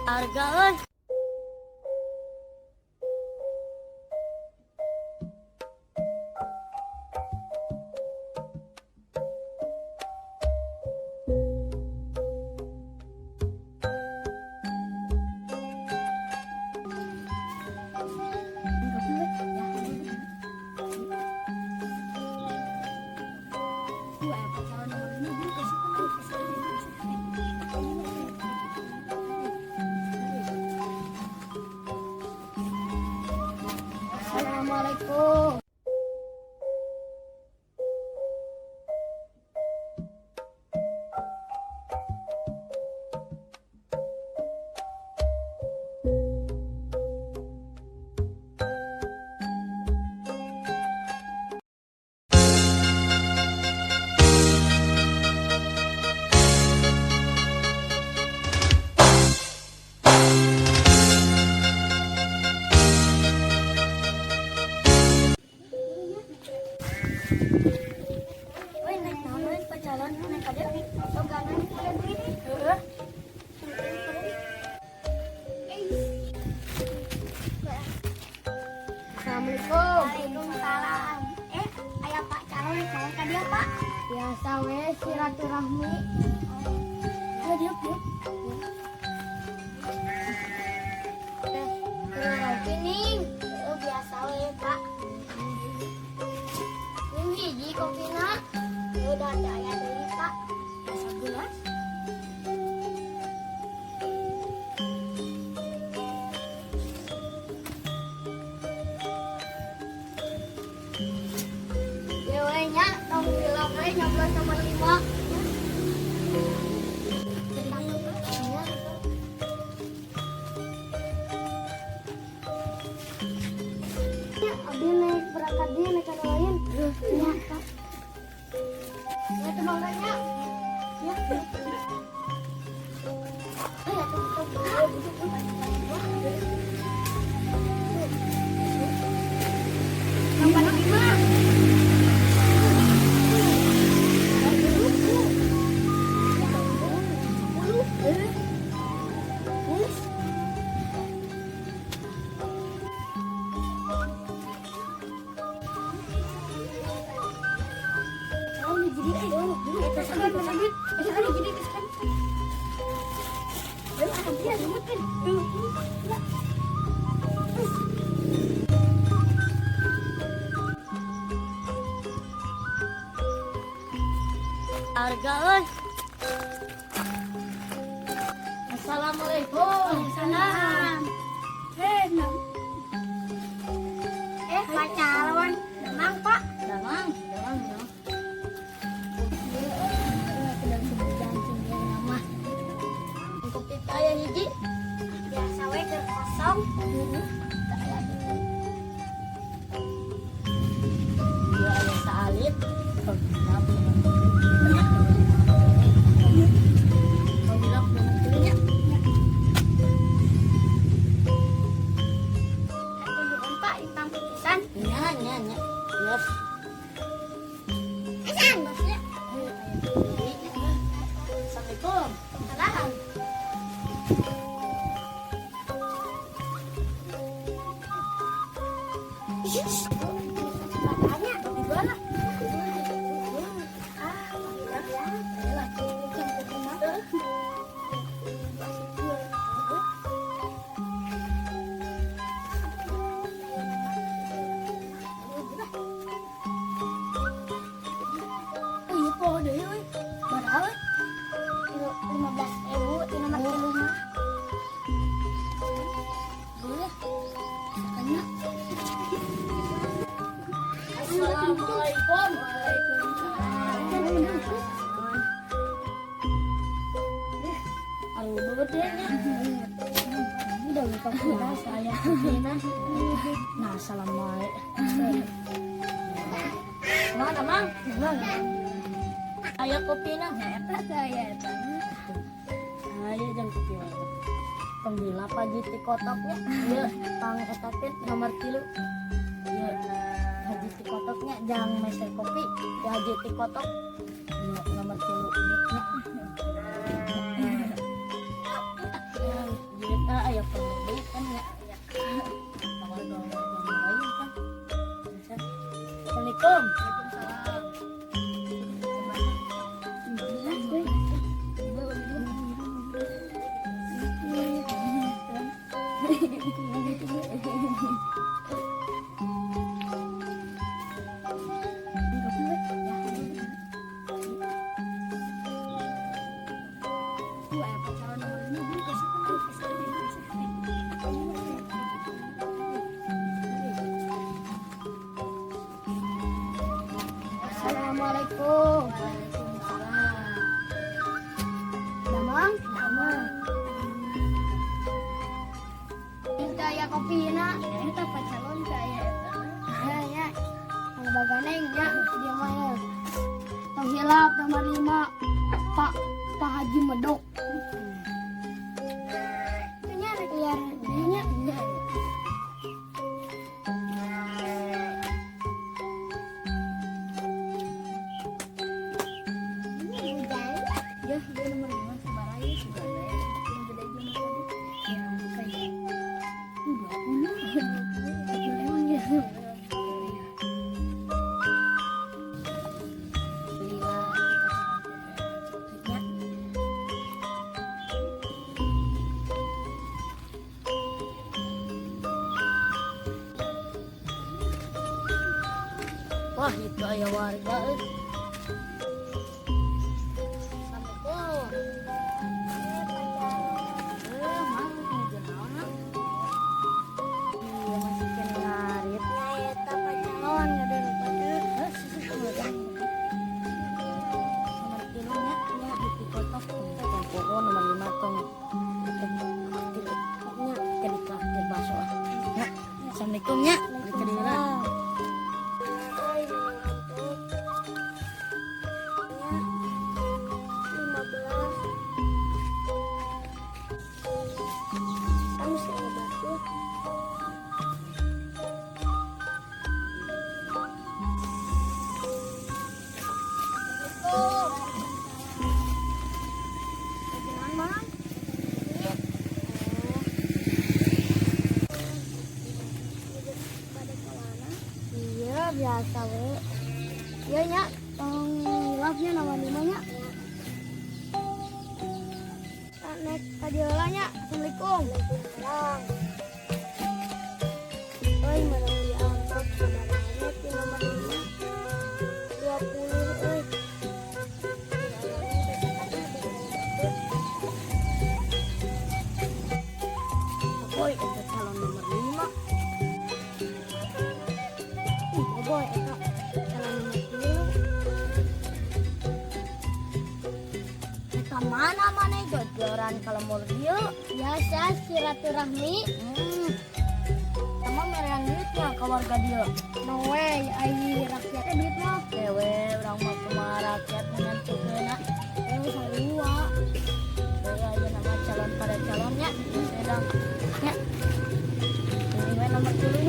Harga euy. Assalamualaikum. Woi, naik naon pacaran naik aja nih. Soganan kalian duit. Heeh. Assalamualaikum. Waalaikumsalam. Aya Pak calon naon ka dieu, Pak? Biasa we silaturahmi. Ayo diuk. Lagi nih. Biasa we, Pak. Ini hiji kopina. Udah ada aya deui, Pak. Biasa gelas. Ya we nya, tong bilang we 11 sama 5. Tentang apa? Ya, abdi naik berangkat dia naik ke lain. Ya, Pak. Ya, teman nanya. Ya. Ayo, Yang mana gimana? Harga euy. Assalamualaikum. Salam. Pak calon, memang Pak. Damang. Sedang sebutkan sendiri nama. Kopi aya hiji. Biasa we keur kosong. Dia aya saalit. Tundukan Pak, intang pisan. Nya. Yes. Esan, bosnya. Assalamualaikum. Salam. Makanya, di mana? Assalamualaikum. Aduh, bedanya. Ini udah buka kita saya kita. Nah, assalamualaikum. Mana, Mang? Aya kopi na. Ayo jam kopi. Penggila pagi ti kotoknya. Iya, pang etatin nomor 3. Iya. Haji ti kotoknya jang meser kopi. Ya haji ti kotok. Iya, nomor 3 duitnya. Iya, Assalamualaikum. Damang, damang. Minta ya kopi na. Eta pacalon kaya eta. Ya. Ang baganeng ya dia mah ya. Tong hilap nomor 5. Pak Haji Medok. Nya keluar nya. Ya, dia nomor 5 sebaraya sudah ada. Yang gede aja tadi. Yang kayak 20. Emang ya. Wah, itu ayah warga. Assalamualaikum ya. Iya biasa we. Iya nya, tong hilapnya nama nimanya. Nek kadiola nya. Assalamualaikum. Waalaikumsalam. Oi, mana diangkat kabarnya ti nomor 5. 20 euy. Boy, itu calon nomor 5. Boy, eta calon nomor 10. Eta mana jodoran kalau mau dia. Biasa silaturahmi. Sama merean duitnya ke warga dia. No way, ai rakyatnya duit mah. Dewe orang mau kemana rakyat menentu kena. Sarua. Saya aja nama calon pada calonnya. Sedang ya. Ini nomor 10